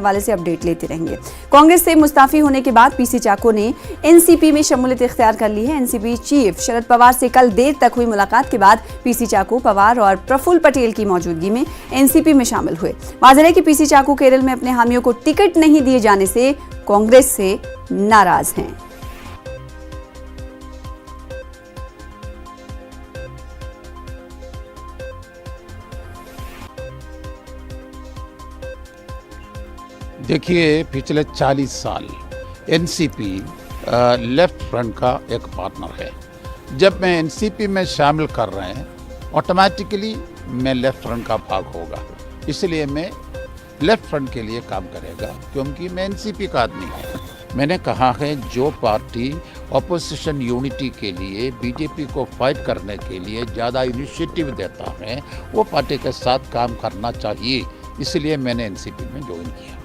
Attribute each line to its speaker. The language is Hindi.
Speaker 1: हवाले से अपडेट लेते रहेंगे। कांग्रेस से मुस्ताफी होने के बाद पीसी चाको ने एनसीपी में शमूलियत इख्तियार कर ली है। एनसीपी चीफ शरद पवार से कल देर तक हुई मुलाकात के बाद पीसी चाको, पवार और प्रफुल्ल पटेल की मौजूदगी में एनसीपी में शामिल हुए। वाज़ेह है कि पीसी चाको केरल में अपने हामियों को टिकट नहीं दिए जाने से कांग्रेस से नाराज हैं।
Speaker 2: देखिए, पिछले 40 साल एनसीपी लेफ्ट फ्रंट का एक पार्टनर है। जब मैं एनसीपी में शामिल कर रहे हैं, ऑटोमेटिकली मैं लेफ्ट फ्रंट का भाग होगा, इसलिए मैं लेफ्ट फ्रंट के लिए काम करेगा, क्योंकि मैं एनसीपी का आदमी हूँ। मैंने कहा है, जो पार्टी ऑपोजिशन यूनिटी के लिए, बीजेपी को फाइट करने के लिए ज़्यादा इनिशिएटिव देता है, वो पार्टी के साथ काम करना चाहिए, इसलिए मैंने एनसीपी में ज्वाइन किया।